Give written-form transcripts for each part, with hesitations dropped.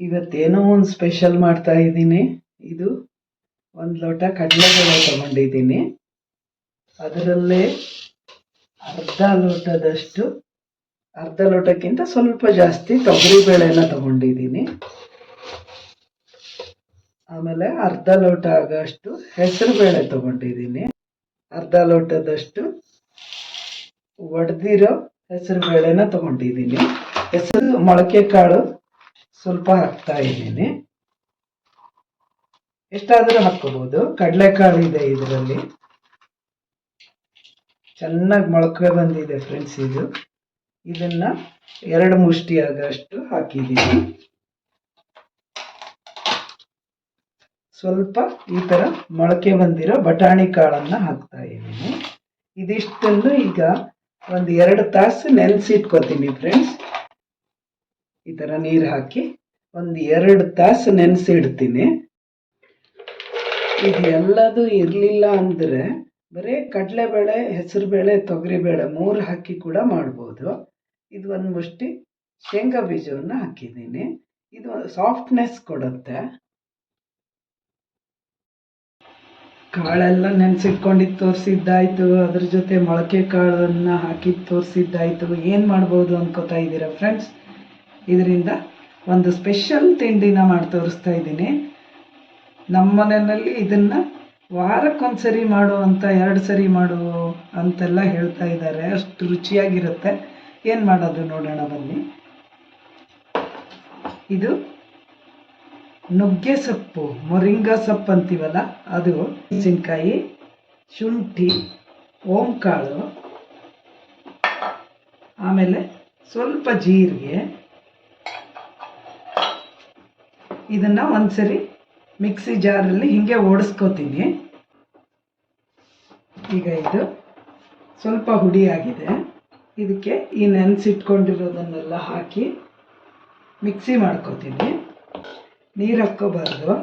ಇವತ್ತೇನೋ ಒಂದು ಸ್ಪೆಷಲ್ ಮಾಡ್ತಾ ಇದ್ದೀನಿ. ಇದು ಒಂದು ಲೋಟ ಕಡಲೆಬೇಳೆ ತಗೊಂಡಿದ್ದೀನಿ. ಅದರಲ್ಲೇ ಅರ್ಧ ಲೋಟಕ್ಕಿಂತ ಸ್ವಲ್ಪ ಜಾಸ್ತಿ ತೊಗರಿಬೇಳೆನ ತಗೊಂಡಿದ್ದೀನಿ. ಆಮೇಲೆ ಅರ್ಧ ಲೋಟ ಆಗೋಷ್ಟು ಹೆಸರು ಬೇಳೆ ತಗೊಂಡಿದ್ದೀನಿ. ಅರ್ಧ ಲೋಟದಷ್ಟು ಒಡೆದಿರೋ ಹೆಸರು ಬೇಳೆನ ತಗೊಂಡಿದ್ದೀನಿ. ಹೆಸರು ಮೊಳಕೆ ಕಾಳು ಸ್ವಲ್ಪ ಹಾಕ್ತಾ ಇದ್ದೀನಿ. ಎಷ್ಟಾದರೂ ಹಾಕ್ಕೋಬಹುದು. ಕಡಲೆಕಾಳು ಇದೆ ಇದರಲ್ಲಿ. ಚೆನ್ನಾಗಿ ಮೊಳಕೆ ಬಂದಿದೆ ಫ್ರೆಂಡ್ಸ್. ಇದನ್ನ 2 ಮುಷ್ಟಿ ಆಗೋಷ್ಟು ಹಾಕಿದ್ದೀನಿ. ಸ್ವಲ್ಪ ಈ ತರ ಮೊಳಕೆ ಬಂದಿರೋ ಬಟಾಣಿ ಕಾಳನ್ನ ಹಾಕ್ತಾ ಇದ್ದೀನಿ. ಇದಿಷ್ಟನ್ನು ಈಗ ಒಂದು 2 ತಾಸು ನೆನೆಸಿಟ್ಕೋತೀನಿ ಫ್ರೆಂಡ್ಸ್. ಈ ತರ ನೀರು ಹಾಕಿ ಒಂದು 2 ತಾಸು ನೆನೆಸಿಡ್ತೀನಿ. ಇದು ಎಲ್ಲದೂ ಇರಲಿಲ್ಲ ಅಂದರೆ ಬರೀ ಕಡಲೆಬೇಳೆ, ಹೆಸರುಬೇಳೆ, ತೊಗರಿಬೇಳೆ 3 ಹಾಕಿ ಕೂಡ ಮಾಡ್ಬೋದು. ಇದು ಒಂದು ಮುಷ್ಟಿ ಶೇಂಗಾ ಬೀಜವನ್ನು ಹಾಕಿದ್ದೀನಿ. ಇದು ಸಾಫ್ಟ್ನೆಸ್ ಕೊಡುತ್ತೆ. ಕಾಳೆಲ್ಲ ನೆನೆಸಿಟ್ಕೊಂಡಿದ್ದು ತೋರಿಸಿದ್ದಾಯ್ತು, ಅದ್ರ ಜೊತೆ ಮೊಳಕೆ ಕಾಳನ್ನು ಹಾಕಿದ್ದು ತೋರಿಸಿದ್ದಾಯ್ತು. ಏನು ಮಾಡ್ಬೋದು ಅನ್ಕೋತಾ ಇದ್ದೀರಾ ಫ್ರೆಂಡ್ಸ್? ಇದರಿಂದ ಒಂದು ಸ್ಪೆಷಲ್ ತಿಂಡಿನ ಮಾಡಿ ತೋರಿಸ್ತಾ ಇದ್ದೀನಿ. ನಮ್ಮ ಮನೆಯಲ್ಲಿ ಇದನ್ನು ವಾರಕ್ಕೊಂದ್ಸರಿ ಮಾಡು ಅಂತ, 2 ಸರಿ ಮಾಡು ಅಂತೆಲ್ಲ ಹೇಳ್ತಾ ಇದ್ದಾರೆ. ಅಷ್ಟು ರುಚಿಯಾಗಿರುತ್ತೆ. ಏನು ಮಾಡೋದು ನೋಡೋಣ ಬನ್ನಿ. ಇದು ನುಗ್ಗೆ ಸೊಪ್ಪು, ಮೊರಿಂಗಾ ಸೊಪ್ಪು ಅಂತೀವಲ್ಲ ಅದು, ಮೆಣಸಿನ್ಕಾಯಿ, ಶುಂಠಿ, ಓಂಕಾಳು, ಆಮೇಲೆ ಸ್ವಲ್ಪ ಜೀರಿಗೆ. ಇದನ್ನು ಒಂದ್ಸರಿ ಮಿಕ್ಸಿ ಜಾರಲ್ಲಿ ಹಿಂಗೆ ಓಡಿಸ್ಕೋತೀನಿ. ಈಗ ಇದು ಸ್ವಲ್ಪ ಹುಡಿ ಆಗಿದೆ. ಇದಕ್ಕೆ ಈ ನೆನೆಸಿಟ್ಕೊಂಡಿರೋದನ್ನೆಲ್ಲ ಹಾಕಿ ಮಿಕ್ಸಿ ಮಾಡ್ಕೋತೀನಿ. ನೀರು ಹಾಕ್ಕೋಬಾರ್ದು.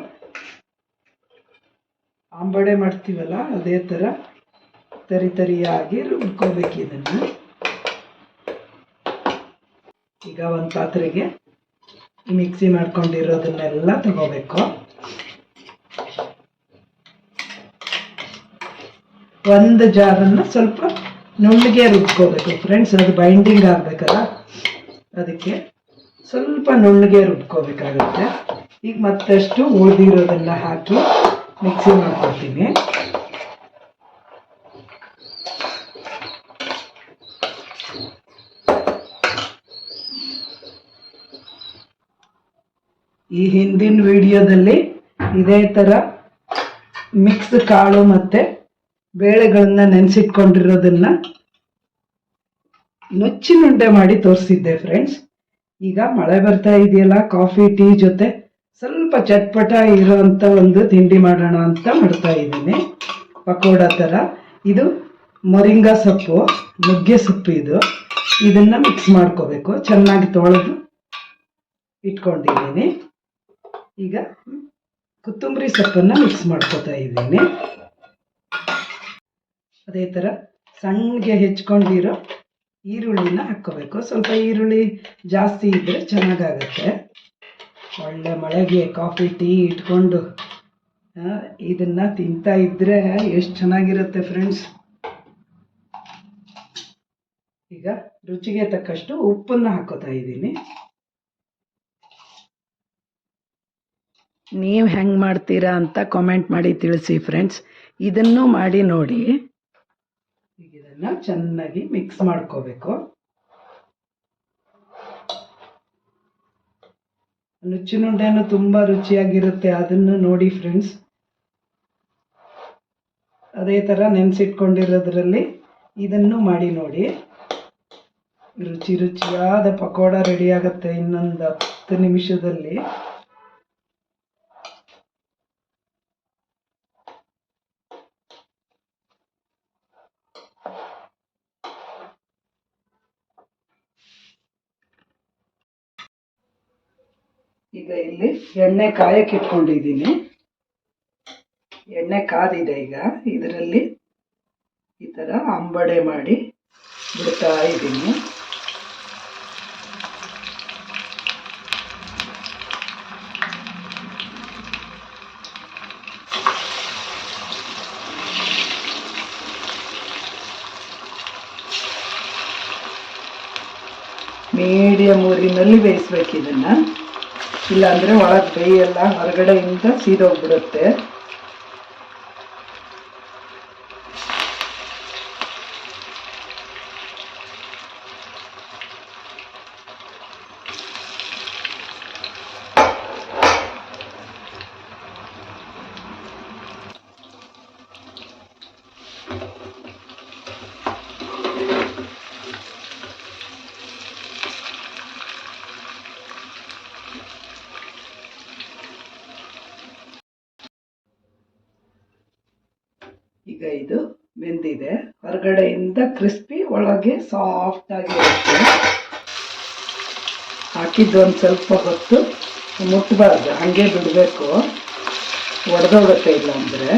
ಆಂಬಡೆ ಮಾಡ್ತೀವಲ್ಲ ಅದೇ ಥರ ತರಿಯಾಗಿ ರುಬ್ಕೋಬೇಕು ಇದನ್ನು. ಈಗ ಒಂದು ಪಾತ್ರೆಗೆ ಮಿಕ್ಸಿ ಮಾಡ್ಕೊಂಡಿರೋದನ್ನೆಲ್ಲ ತಗೋಬೇಕು. ಒಂದು ಜಾರನ್ನು ಸ್ವಲ್ಪ ನುಣ್ಣಗೆ ರುಬ್ಕೋಬೇಕು ಫ್ರೆಂಡ್ಸ್. ಅದು ಬೈಂಡಿಂಗ್ ಆಗಬೇಕಲ್ಲ, ಅದಕ್ಕೆ ಸ್ವಲ್ಪ ನುಣ್ಣಗೆ ರುಬ್ಕೋಬೇಕಾಗುತ್ತೆ. ಈಗ ಮತ್ತಷ್ಟು ಉಳಿದಿರೋದನ್ನ ಹಾಕಿ ಮಿಕ್ಸಿ ಮಾಡ್ಕೊಳ್ತೀನಿ. ಈ ಹಿಂದಿನ ವಿಡಿಯೋದಲ್ಲಿ ಇದೇ ಥರ ಮಿಕ್ಸ್ ಕಾಳು ಮತ್ತು ಬೇಳೆಗಳನ್ನ ನೆನೆಸಿಟ್ಕೊಂಡಿರೋದನ್ನ ನುಚ್ಚಿನುಂಡೆ ಮಾಡಿ ತೋರಿಸಿದ್ದೆ ಫ್ರೆಂಡ್ಸ್. ಈಗ ಮಳೆ ಬರ್ತಾ ಇದೆಯಲ್ಲ, ಕಾಫಿ ಟೀ ಜೊತೆ ಸ್ವಲ್ಪ ಚಟ್ಪಟ ಇರೋವಂಥ ಒಂದು ತಿಂಡಿ ಮಾಡೋಣ ಅಂತ ಮಾಡ್ತಾ ಇದ್ದೀನಿ. ಪಕೋಡ ಥರ. ಇದು ಮೊರಿಂಗಾ ಸೊಪ್ಪು, ನುಗ್ಗೆ ಸೊಪ್ಪು. ಇದನ್ನು ಮಿಕ್ಸ್ ಮಾಡ್ಕೋಬೇಕು. ಚೆನ್ನಾಗಿ ತೊಳೆದು ಇಟ್ಕೊಂಡಿದ್ದೀನಿ. ಈಗ ಕೊತ್ತಂಬರಿ ಸೊಪ್ಪನ್ನು ಮಿಕ್ಸ್ ಮಾಡ್ಕೋತಾ ಇದ್ದೀನಿ. ಅದೇ ಥರ ಸಣ್ಣಗೆ ಹೆಚ್ಕೊಂಡಿರೋ ಈರುಳ್ಳಿನ ಹಾಕ್ಕೋಬೇಕು. ಸ್ವಲ್ಪ ಈರುಳ್ಳಿ ಜಾಸ್ತಿ ಇದ್ದರೆ ಚೆನ್ನಾಗಾಗತ್ತೆ. ಒಳ್ಳೆ ಮಳೆಗೆ ಕಾಫಿ ಟೀ ಇಟ್ಕೊಂಡು ಇದನ್ನು ತಿಂತಾ ಇದ್ದರೆ ಎಷ್ಟು ಚೆನ್ನಾಗಿರುತ್ತೆ ಫ್ರೆಂಡ್ಸ್. ಈಗ ರುಚಿಗೆ ತಕ್ಕಷ್ಟು ಉಪ್ಪನ್ನು ಹಾಕೋತಾ ಇದ್ದೀನಿ. ನೀವು ಹೆಂಗೆ ಮಾಡ್ತೀರಾ ಅಂತ ಕಾಮೆಂಟ್ ಮಾಡಿ ತಿಳಿಸಿ ಫ್ರೆಂಡ್ಸ್. ಇದನ್ನು ಮಾಡಿ ನೋಡಿ. ಈಗ ಇದನ್ನು ಚೆನ್ನಾಗಿ ಮಿಕ್ಸ್ ಮಾಡ್ಕೋಬೇಕು. ನುಚ್ಚಿನುಂಡೆನೂ ತುಂಬ ರುಚಿಯಾಗಿರುತ್ತೆ, ಅದನ್ನು ನೋಡಿ ಫ್ರೆಂಡ್ಸ್. ಅದೇ ಥರ ನೆನೆಸಿಟ್ಕೊಂಡಿರೋದ್ರಲ್ಲಿ ಇದನ್ನು ಮಾಡಿ ನೋಡಿ. ರುಚಿಯಾದ ಪಕೋಡ ರೆಡಿ ಆಗುತ್ತೆ ಇನ್ನೊಂದು 10 ನಿಮಿಷದಲ್ಲಿ. ಈಗ ಇಲ್ಲಿ ಎಣ್ಣೆ ಕಾಯಕ್ಕೆ ಇಟ್ಕೊಂಡಿದ್ದೀನಿ. ಎಣ್ಣೆ ಕಾದಿದೆ. ಈಗ ಇದರಲ್ಲಿ ಈ ಥರ ಅಂಬಡೆ ಮಾಡಿ ಬಿಡ್ತಾ ಇದ್ದೀನಿ. ಮೀಡಿಯಮ್ ಊರಿನಲ್ಲಿ ಬೇಯಿಸ್ಬೇಕು ಇದನ್ನು, ಇಲ್ಲಾಂದರೆ ಒಳಗೆ ಬೇಯಲ್ಲ, ಹೊರಗಡೆಯಿಂದ ಸೀದೋಗ್ಬಿಡುತ್ತೆ. ಈಗ ಇದು ಬೆಂದಿದೆ, ಹೊರಗಡೆಯಿಂದ ಕ್ರಿಸ್ಪಿ, ಒಳಗೆ ಸಾಫ್ಟ್ ಆಗಿರುತ್ತೆ. ಹಾಕಿದ್ದು ಒಂದು ಸ್ವಲ್ಪ ಹೊತ್ತು ಮುಟ್ಟಬಾರ್ದು, ಹಾಗೆ ಬಿಡಬೇಕು, ಒಡೆದೋಗುತ್ತೆ ಇಲ್ಲ ಅಂದರೆ.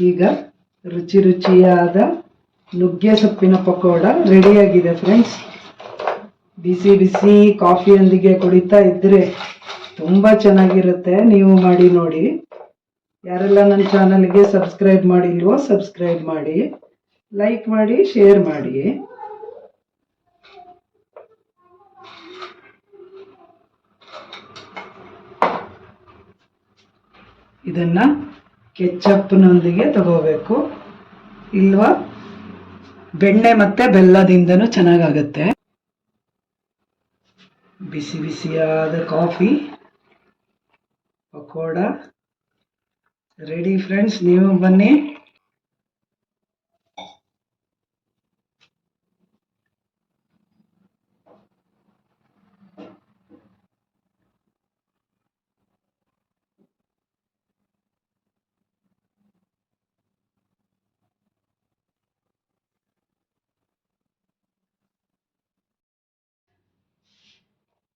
ಈಗ ರುಚಿ ರುಚಿಯಾದ ನುಗ್ಗೆ ಸೊಪ್ಪಿನ ಪಕೋಡ ರೆಡಿಯಾಗಿದೆ ಫ್ರೆಂಡ್ಸ್. ಬಿಸಿ ಬಿಸಿ ಕಾಫಿಯೊಂದಿಗೆ ಕುಡಿತಾ ಇದ್ದರೆ ತುಂಬ ಚೆನ್ನಾಗಿರುತ್ತೆ. ನೀವು ಮಾಡಿ ನೋಡಿ. ಯಾರೆಲ್ಲ ನನ್ನ ಚಾನಲ್ಗೆ ಸಬ್ಸ್ಕ್ರೈಬ್ ಮಾಡಿಲ್ವೋ ಸಬ್ಸ್ಕ್ರೈಬ್ ಮಾಡಿ, ಲೈಕ್ ಮಾಡಿ, ಶೇರ್ ಮಾಡಿ. ಇದನ್ನು ಕೆಚ್ಚಪ್ನೊಂದಿಗೆ ತಗೋಬೇಕು, ಇಲ್ವಾ ಬೆಣ್ಣೆ ಮತ್ತು ಬೆಲ್ಲದಿಂದನೂ ಚೆನ್ನಾಗಾಗತ್ತೆ. ಬಿಸಿ ಬಿಸಿಯಾದ ಕಾಫಿ ಪಕೋಡ ರೆಡಿ ಫ್ರೆಂಡ್ಸ್, ನೀವು ಬನ್ನಿ.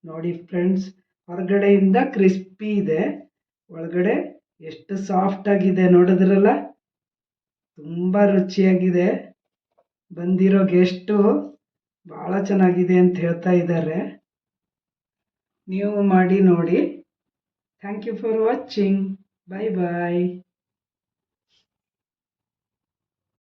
ನೋಡಿ ಫ್ರೆಂಡ್ಸ್, ಹೊರಗಡೆಯಿಂದ ಕ್ರಿಸ್ಪಿ ಇದೆ, ಒಳಗಡೆ ಎಷ್ಟು ಸಾಫ್ಟ್ ಆಗಿದೆ ನೋಡಿದ್ರಲ್ಲ, ತುಂಬ ರುಚಿಯಾಗಿದೆ. ಬಂದಿರೋ ಗೆಸ್ಟು ಭಾಳ ಚೆನ್ನಾಗಿದೆ ಅಂತ ಹೇಳ್ತಾ ಇದ್ದಾರೆ. ನೀವು ಮಾಡಿ ನೋಡಿ. Thank you for watching. Bye bye.